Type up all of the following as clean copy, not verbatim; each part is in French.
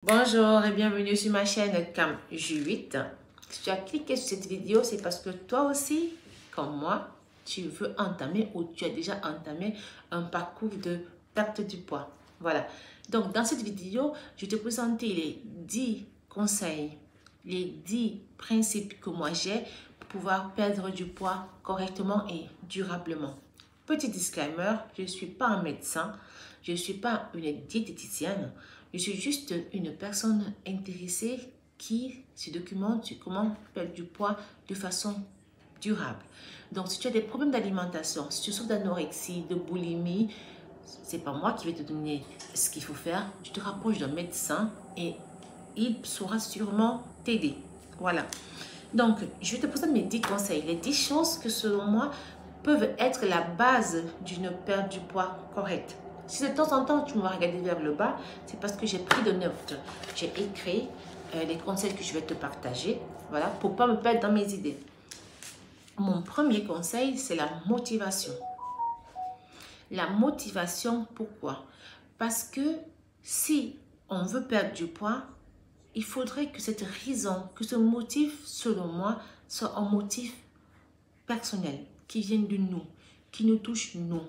Bonjour et bienvenue sur ma chaîne Cam J8. Si tu as cliqué sur cette vidéo, c'est parce que toi aussi, comme moi, tu veux entamer ou tu as déjà entamé un parcours de perte du poids. Voilà. Donc, dans cette vidéo, je vais te présenter les 10 conseils, les 10 principes que moi j'ai pour pouvoir perdre du poids correctement et durablement. Petit disclaimer, je ne suis pas un médecin, je ne suis pas une diététicienne. Je suis juste une personne intéressée qui se documente sur comment perdre du poids de façon durable. Donc, si tu as des problèmes d'alimentation, si tu souffres d'anorexie, de boulimie, c'est pas moi qui vais te donner ce qu'il faut faire. Tu te rapproches d'un médecin et il saura sûrement t'aider. Voilà. Donc, je vais te présenter mes 10 conseils, les 10 choses que selon moi peuvent être la base d'une perte du poids correcte. Si de temps en temps tu m'as regardé vers le bas, c'est parce que j'ai pris de notes. J'ai écrit les conseils que je vais te partager, voilà, pour ne pas me perdre dans mes idées. Mon premier conseil, c'est la motivation. La motivation, pourquoi? Parce que si on veut perdre du poids, il faudrait que cette raison, que ce motif, selon moi, soit un motif personnel, qui vient de nous, qui nous touche nous.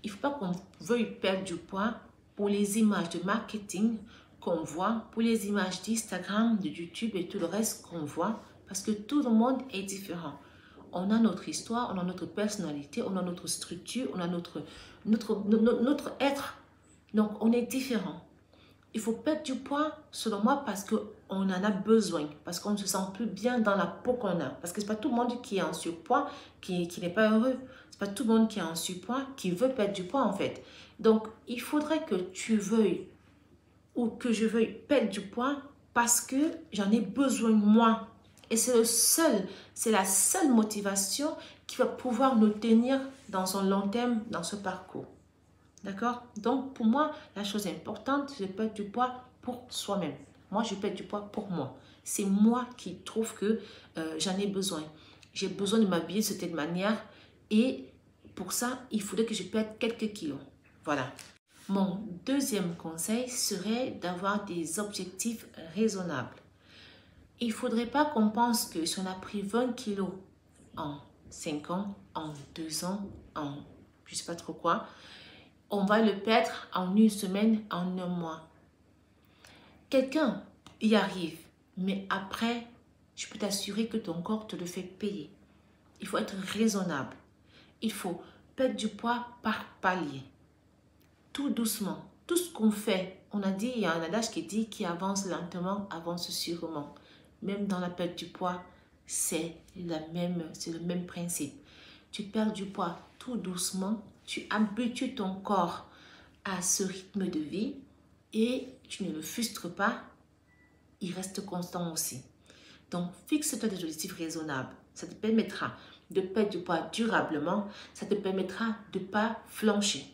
Il ne faut pas qu'on veuille perdre du poids pour les images de marketing qu'on voit, pour les images d'Instagram, de YouTube et tout le reste qu'on voit, parce que tout le monde est différent. On a notre histoire, on a notre personnalité, on a notre structure, on a notre être. Donc, on est différent. Il faut perdre du poids, selon moi, parce qu'on en a besoin, parce qu'on ne se sent plus bien dans la peau qu'on a. Parce que ce n'est pas tout le monde qui est en surpoids, qui n'est pas heureux. Ce n'est pas tout le monde qui est en surpoids, qui veut perdre du poids, en fait. Donc, il faudrait que tu veuilles, ou que je veuille perdre du poids, parce que j'en ai besoin moi. Et c'est la seule motivation qui va pouvoir nous tenir dans un long terme, dans ce parcours. D'accord? Donc, pour moi, la chose importante, c'est de perdre du poids pour soi-même. Moi, je perds du poids pour moi. C'est moi qui trouve que j'en ai besoin. J'ai besoin de m'habiller de cette manière et pour ça, il faudrait que je perde quelques kilos. Voilà. Mon deuxième conseil serait d'avoir des objectifs raisonnables. Il ne faudrait pas qu'on pense que si on a pris 20 kilos en 5 ans, en 2 ans, en je ne sais pas trop quoi, on va le perdre en une semaine, en un mois. Quelqu'un y arrive, mais après, je peux t'assurer que ton corps te le fait payer. Il faut être raisonnable. Il faut perdre du poids par palier. Tout doucement. Tout ce qu'on fait, on a dit, il y a un adage qui dit qui avance lentement, avance sûrement. Même dans la perte du poids, c'est le même principe. Tu perds du poids tout doucement, tu habitues ton corps à ce rythme de vie et tu ne le frustres pas, il reste constant aussi. Donc, fixe-toi des objectifs raisonnables. Ça te permettra de perdre du poids durablement, ça te permettra de ne pas flancher.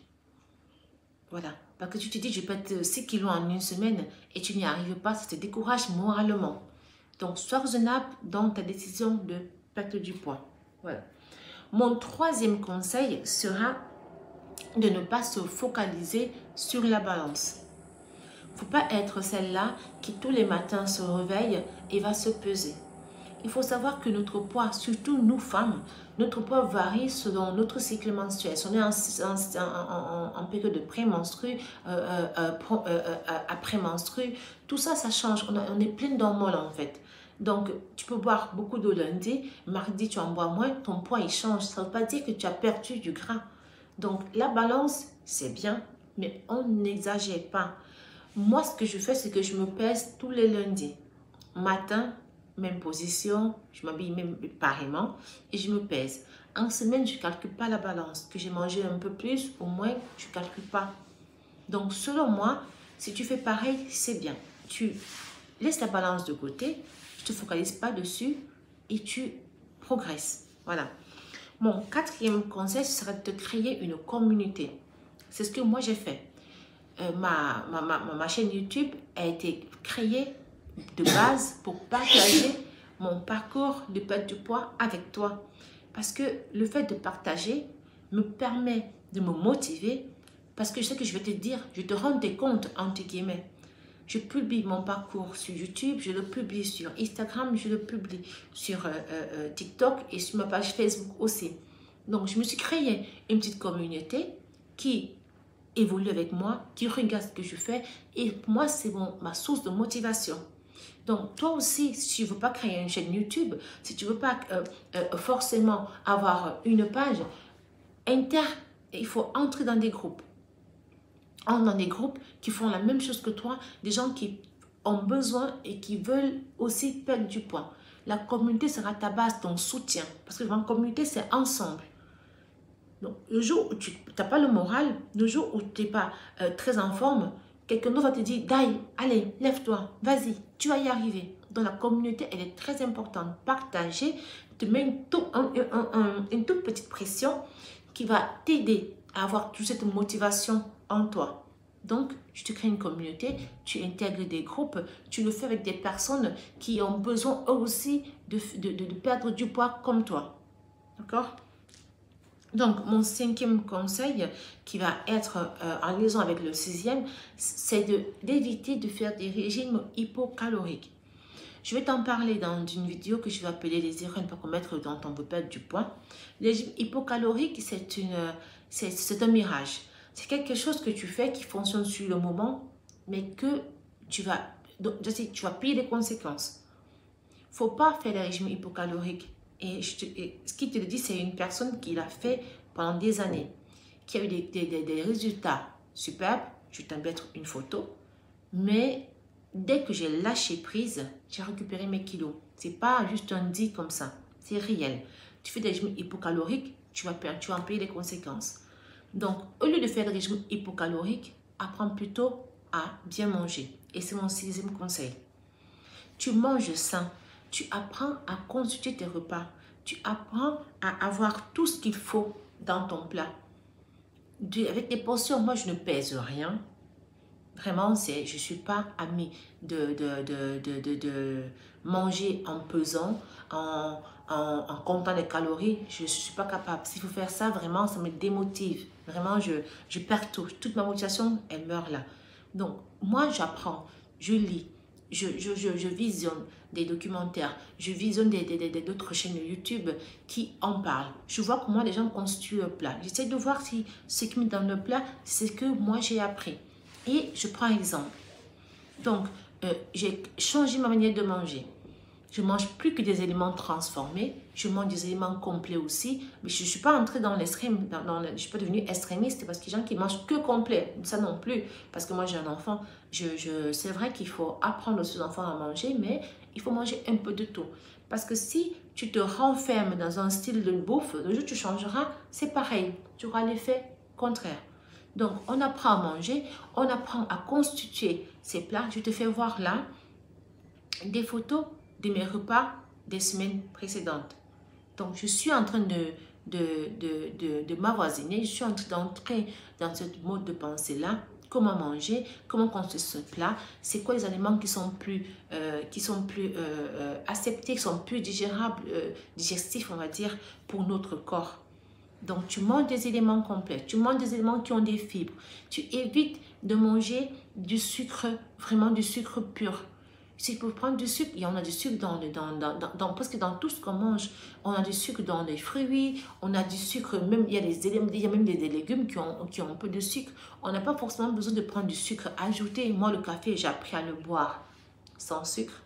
Voilà. Parce que tu te dis, je pète 6 kilos en une semaine et tu n'y arrives pas, ça te décourage moralement. Donc, sois raisonnable dans ta décision de perte du poids. Voilà. Mon troisième conseil sera de ne pas se focaliser sur la balance. Il ne faut pas être celle-là qui tous les matins se réveille et va se peser. Il faut savoir que notre poids, surtout nous femmes, notre poids varie selon notre cycle menstruel. Si on est en période de pré-menstru, après-menstru, tout ça, ça change. On est plein d'hormones en fait. Donc, tu peux boire beaucoup d'eau lundi, mardi, tu en bois moins, ton poids, il change. Ça ne veut pas dire que tu as perdu du gras. Donc, la balance, c'est bien, mais on n'exagère pas. Moi, ce que je fais, c'est que je me pèse tous les lundis. Matin, même position, je m'habille même pareillement et je me pèse. En semaine, je ne calcule pas la balance. Que j'ai mangé un peu plus ou moins, je ne calcule pas. Donc, selon moi, si tu fais pareil, c'est bien. Tu laisses la balance de côté, tu ne te focalises pas dessus et tu progresses. Voilà. Mon quatrième conseil serait de te créer une communauté. C'est ce que moi j'ai fait. Ma chaîne YouTube a été créée de base pour partager mon parcours de perte de poids avec toi. Parce que le fait de partager me permet de me motiver parce que je sais que je vais te dire, je te rends des comptes entre guillemets. Je publie mon parcours sur YouTube, je le publie sur Instagram, je le publie sur TikTok et sur ma page Facebook aussi. Donc, je me suis créé une petite communauté qui évolue avec moi, qui regarde ce que je fais et pour moi, c'est ma source de motivation. Donc, toi aussi, si tu ne veux pas créer une chaîne YouTube, si tu ne veux pas forcément avoir une page, il faut entrer dans des groupes. Entre dans des groupes qui font la même chose que toi, des gens qui ont besoin et qui veulent aussi perdre du poids. La communauté sera ta base, ton soutien. Parce que la communauté, c'est ensemble. Donc, le jour où tu n'as pas le moral, le jour où tu n'es pas très en forme, quelqu'un d'autre va te dire, Dai, allez, lève-toi, vas-y, tu vas y arriver. Donc, la communauté, elle est très importante. Partager te met une toute petite pression qui va t'aider à avoir toute cette motivation en toi. Donc, tu te crées une communauté, tu intègres des groupes, tu le fais avec des personnes qui ont besoin eux aussi de perdre du poids comme toi. D'accord? Donc, mon 5e conseil, qui va être en liaison avec le 6e, c'est d'éviter de faire des régimes hypocaloriques. Je vais t'en parler dans une vidéo que je vais appeler les erreurs à ne pas commettre quand on veut perdre du poids. Le régime hypocalorique, c'est un mirage. C'est quelque chose que tu fais qui fonctionne sur le moment, mais que tu vas payer les conséquences. Il ne faut pas faire le régime hypocalorique. Et ce qui te le dit, c'est une personne qui l'a fait pendant des années, qui a eu des résultats superbes. Je vais t'embêter une photo. Mais dès que j'ai lâché prise, j'ai récupéré mes kilos. Ce n'est pas juste un dit comme ça. C'est réel. Tu fais des régimes hypocaloriques, tu vas en payer les conséquences. Donc, au lieu de faire des régimes hypocaloriques, apprends plutôt à bien manger. Et c'est mon 6e conseil. Tu manges sain. Tu apprends à constituer tes repas. Tu apprends à avoir tout ce qu'il faut dans ton plat. Avec des portions, moi, je ne pèse rien. Vraiment, je ne suis pas amie de manger en pesant, en comptant les calories. Je ne suis pas capable. S'il faut faire ça, vraiment, ça me démotive. Vraiment, je perds tout. Toute ma motivation, elle meurt là. Donc, moi, j'apprends, je lis, je visionne des documentaires, je visionne d'autres chaînes YouTube qui en parlent. Je vois comment les gens constituent le plat. J'essaie de voir si ce qui met dans le plat, c'est ce que moi j'ai appris. Et je prends exemple. Donc, j'ai changé ma manière de manger. Je ne mange plus que des éléments transformés. Je mange des éléments complets aussi. Mais je ne suis pas entrée dans l'extrême. Je ne suis pas devenue extrémiste parce qu'il y a des gens qui mangent que complet. Ça non plus. Parce que moi, j'ai un enfant. C'est vrai qu'il faut apprendre aux enfants à manger, mais il faut manger un peu de tout. Parce que si tu te renfermes dans un style de bouffe, le jour où tu changeras, c'est pareil. Tu auras l'effet contraire. Donc, on apprend à manger, on apprend à constituer ces plats. Je te fais voir là des photos de mes repas des semaines précédentes. Donc, je suis en train de m'avoisiner, je suis en train d'entrer dans ce mode de pensée-là. Comment manger, comment construire ce plat, c'est quoi les aliments qui sont plus acceptés, qui sont plus digérables, digestifs, on va dire, pour notre corps. Donc, tu manges des éléments complets, tu manges des éléments qui ont des fibres. Tu évites de manger du sucre, vraiment du sucre pur. Si pour prendre du sucre, il y en a du sucre presque dans tout ce qu'on mange. On a du sucre dans les fruits, on a du sucre, même il y a même des légumes qui ont un peu de sucre. On n'a pas forcément besoin de prendre du sucre ajouté. Moi, le café, j'ai appris à le boire sans sucre.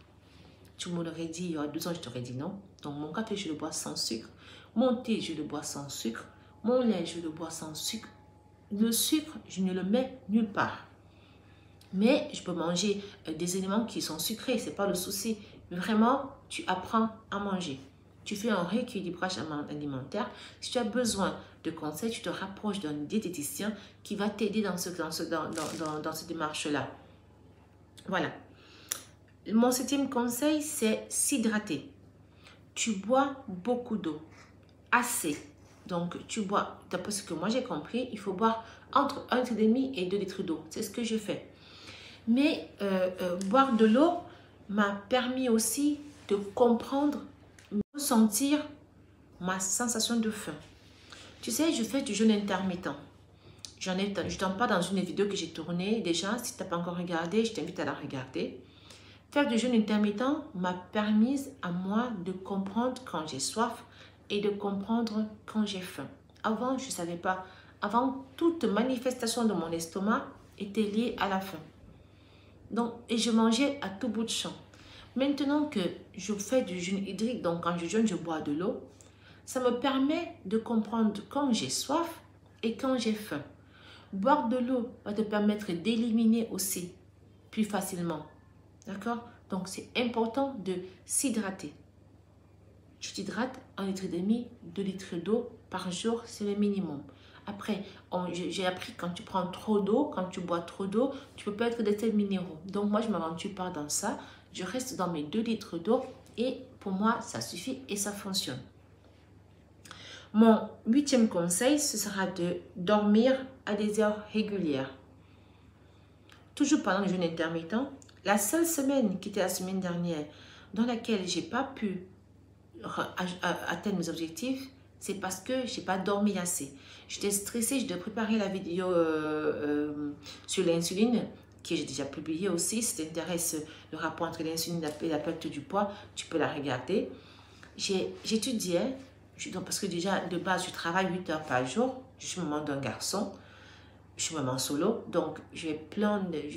Tu me l'aurais dit il y a 2 ans, je t'aurais dit non. Donc, mon café, je le bois sans sucre. Mon thé, je le bois sans sucre. Mon lait, je le bois sans sucre. Le sucre, je ne le mets nulle part. Mais je peux manger des éléments qui sont sucrés, ce n'est pas le souci. Vraiment, tu apprends à manger. Tu fais un rééquilibrage alimentaire. Si tu as besoin de conseils, tu te rapproches d'un diététicien qui va t'aider dans cette démarche-là. Voilà. Mon 7e conseil, c'est s'hydrater. Tu bois beaucoup d'eau. Assez. Donc, tu bois, d'après ce que moi j'ai compris, il faut boire entre 1,5 litre et 2 litres d'eau. C'est ce que je fais. Mais boire de l'eau m'a permis aussi de comprendre, de ressentir ma sensation de faim. Tu sais, je fais du jeûne intermittent. Je t'en parle dans une vidéo que j'ai tournée déjà. Si tu n'as pas encore regardé, je t'invite à la regarder. Faire du jeûne intermittent m'a permis à moi de comprendre quand j'ai soif et de comprendre quand j'ai faim. Avant, je ne savais pas. Avant, toute manifestation de mon estomac était liée à la faim. Donc, et je mangeais à tout bout de champ. Maintenant que je fais du jeûne hydrique, donc quand je jeûne, je bois de l'eau, ça me permet de comprendre quand j'ai soif et quand j'ai faim. Boire de l'eau va te permettre d'éliminer aussi plus facilement. D'accord? Donc, c'est important de s'hydrater. Tu t'hydrates 1,5 litre, 2 litres d'eau par jour, c'est le minimum. Après, j'ai appris quand tu prends trop d'eau, quand tu bois trop d'eau, tu peux perdre des sels minéraux. Donc, moi, je ne m'aventure pas dans ça. Je reste dans mes 2 litres d'eau et pour moi, ça suffit et ça fonctionne. Mon 8e conseil, ce sera de dormir à des heures régulières. Toujours pendant le jeûne intermittent, la seule semaine qui était la semaine dernière dans laquelle je n'ai pas pu atteindre mes objectifs, c'est parce que je n'ai pas dormi assez. J'étais stressée, je devais préparer la vidéo sur l'insuline que j'ai déjà publiée aussi. Si t'intéresse le rapport entre l'insuline et la perte du poids, tu peux la regarder. J'étudiais, parce que déjà de base je travaille 8 heures par jour, je suis maman d'un garçon, je suis maman solo, donc je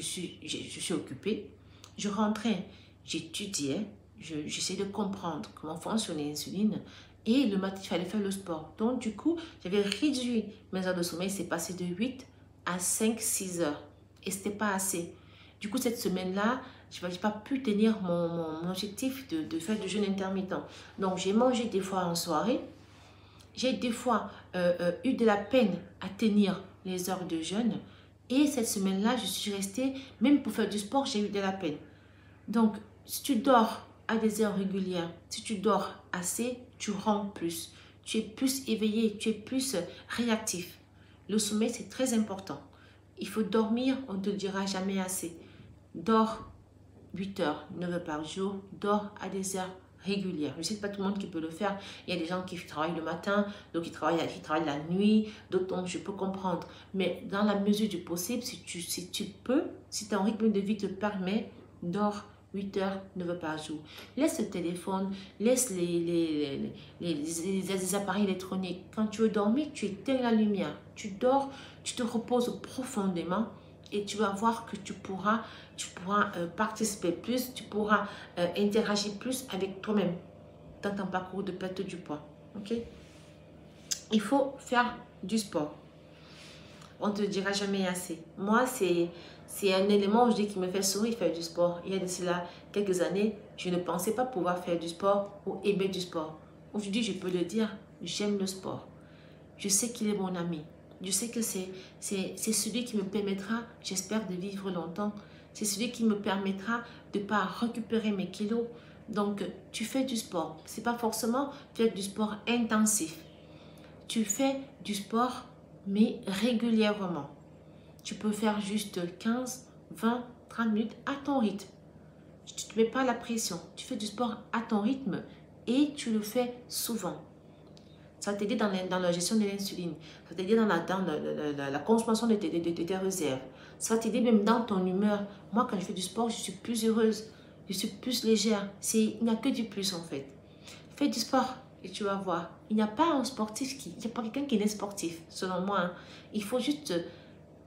suis occupée. Je rentrais, j'étudiais, j'essayais de comprendre comment fonctionne l'insuline et le matin il fallait faire le sport. Donc du coup, j'avais réduit mes heures de sommeil, c'est passé de 8 à 5-6 heures et c'était pas assez. Du coup, cette semaine-là, je n'ai pas pu tenir mon objectif de faire du jeûne intermittent. Donc, j'ai mangé des fois en soirée. J'ai des fois eu de la peine à tenir les heures de jeûne. Et cette semaine-là, je suis restée, même pour faire du sport, j'ai eu de la peine. Donc, si tu dors à des heures régulières, si tu dors assez, tu rends plus. Tu es plus éveillé, tu es plus réactif. Le sommeil, c'est très important. Il faut dormir, on ne te le dira jamais assez. Dors 8 heures, 9 heures par jour, dors à des heures régulières. Je sais que pas tout le monde qui peut le faire. Il y a des gens qui travaillent le matin, d'autres qui travaillent la nuit, d'autres donc je peux comprendre. Mais dans la mesure du possible, si tu peux, si ton rythme de vie te permet, dors 8 heures, 9 heures par jour. Laisse le téléphone, laisse les appareils électroniques. Quand tu veux dormir, tu éteins la lumière. Tu dors, tu te reposes profondément et tu vas voir que tu pourras participer plus, tu pourras interagir plus avec toi-même dans ton parcours de perte du poids. Ok? Il faut faire du sport. On ne te le dira jamais assez. Moi, c'est un élément aujourd'hui qui me fait sourire, faire du sport. Il y a de cela quelques années, je ne pensais pas pouvoir faire du sport ou aimer du sport. Aujourd'hui, je peux le dire, j'aime le sport. Je sais qu'il est mon ami. Je sais que c'est celui qui me permettra, j'espère, de vivre longtemps. C'est celui qui me permettra de ne pas récupérer mes kilos. Donc, tu fais du sport. Ce n'est pas forcément faire du sport intensif. Tu fais du sport, mais régulièrement. Tu peux faire juste 15, 20, 30 minutes à ton rythme. Tu ne te mets pas la pression. Tu fais du sport à ton rythme et tu le fais souvent. Ça va t'aider dans la gestion de l'insuline. Ça va t'aider dans la consommation de tes réserves. Ça va t'aider même dans ton humeur. Moi, quand je fais du sport, je suis plus heureuse. Je suis plus légère. Il n'y a que du plus en fait. Fais du sport et tu vas voir. Il n'y a pas un sportif il n'y a pas quelqu'un qui est sportif, selon moi. Hein. Il faut juste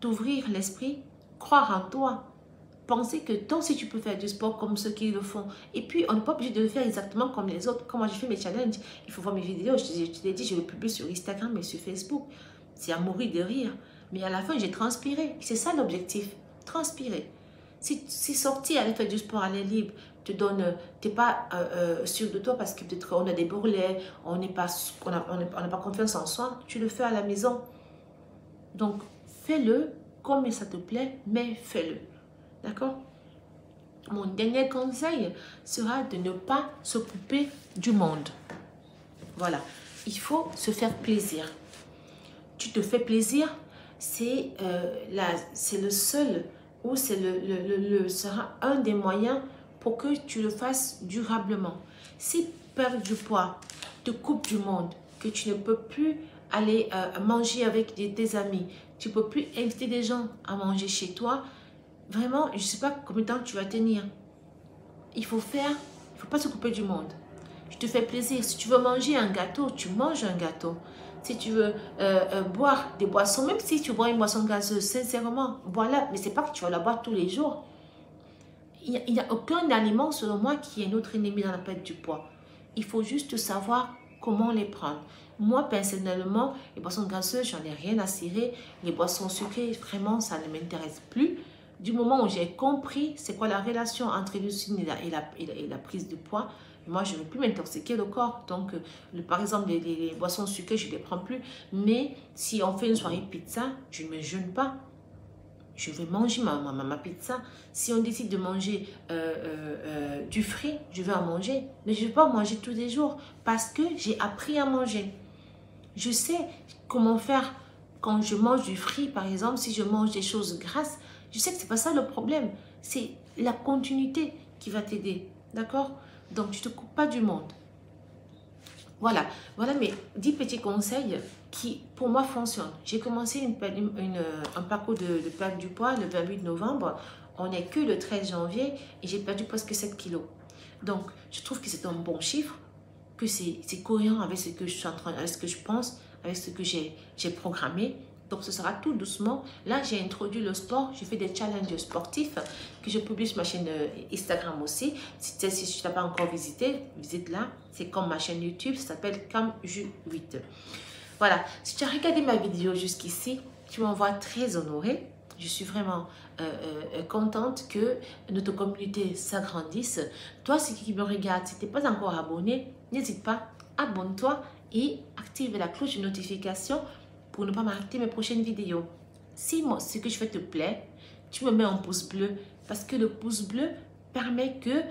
t'ouvrir l'esprit, croire en toi. Penser que toi aussi tu peux faire du sport comme ceux qui le font. Et puis, on n'est pas obligé de le faire exactement comme les autres. Comme moi, je fais mes challenges. Il faut voir mes vidéos. Je te l'ai dit, je le publie sur Instagram et sur Facebook. C'est à mourir de rire. Mais à la fin, j'ai transpiré. C'est ça l'objectif. Transpirer. Si sortir, aller faire du sport à l'air libre, tu n'es pas sûr de toi parce que peut-être on a des bourrelets, on n'a pas confiance en soi, tu le fais à la maison. Donc, fais-le comme ça te plaît, mais fais-le. D'accord? Mon dernier conseil sera de ne pas se couper du monde. Voilà. Il faut se faire plaisir. Tu te fais plaisir, c'est le seul ou sera un des moyens pour que tu le fasses durablement. Si perdre du poids te coupe du monde, que tu ne peux plus aller manger avec tes amis, Tu ne peux plus inviter des gens à manger chez toi. Vraiment, je ne sais pas combien de temps tu vas tenir. Il faut pas se couper du monde. Je te fais plaisir. Si tu veux manger un gâteau, tu manges un gâteau. Si tu veux boire des boissons, même si tu bois une boisson gazeuse, sincèrement, voilà. Mais c'est pas que tu vas la boire tous les jours. Il n'y a aucun aliment, selon moi, qui est notre ennemi dans la perte du poids. Il faut juste savoir comment les prendre. Moi, personnellement, les boissons gazeuses, j'en ai rien à cirer. Les boissons sucrées, vraiment, ça ne m'intéresse plus. Du moment où j'ai compris c'est quoi la relation entre l'insuline et la prise de poids, moi, je ne veux plus m'intoxiquer le corps. Donc, par exemple, les boissons sucrées, je ne les prends plus. Mais si on fait une soirée pizza, je ne me jeûne pas. Je vais manger ma pizza. Si on décide de manger du frit, je vais en manger. Mais je ne vais pas en manger tous les jours parce que j'ai appris à manger. Je sais comment faire quand je mange du frit, par exemple, si je mange des choses grasses. Je sais que ce n'est pas ça le problème. C'est la continuité qui va t'aider. D'accord? Donc, tu ne te coupes pas du monde. Voilà mes 10 petits conseils qui, pour moi, fonctionnent. J'ai commencé un parcours de perte du poids le 28 novembre. On n'est que le 13 janvier et j'ai perdu presque 7 kilos. Donc, je trouve que c'est un bon chiffre, que c'est cohérent avec ce que je suis en train, avec ce que je pense, avec ce que j'ai programmé. Donc, ce sera tout doucement. Là, j'ai introduit le sport. Je fais des challenges sportifs que je publie sur ma chaîne Instagram aussi. Si tu ne l'as pas encore visité, visite-la. C'est comme ma chaîne YouTube. Ça s'appelle CamJu8. Voilà. Si tu as regardé ma vidéo jusqu'ici, tu m'envoies très honorée. Je suis vraiment contente que notre communauté s'agrandisse. Toi, si tu me regardes, si tu n'es pas encore abonné, n'hésite pas, abonne-toi et active la cloche de notification pour ne pas m'arrêter mes prochaines vidéos. Si moi, ce que je fais te plaît, tu me mets un pouce bleu parce que le pouce bleu permet que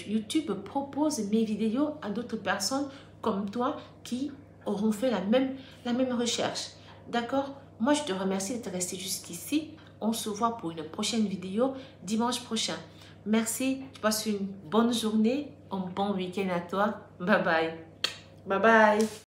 YouTube propose mes vidéos à d'autres personnes comme toi qui auront fait la même recherche. D'accord? Moi, je te remercie d'être resté jusqu'ici. On se voit pour une prochaine vidéo dimanche prochain. Merci. Tu passes une bonne journée, un bon week-end à toi. Bye bye. Bye bye.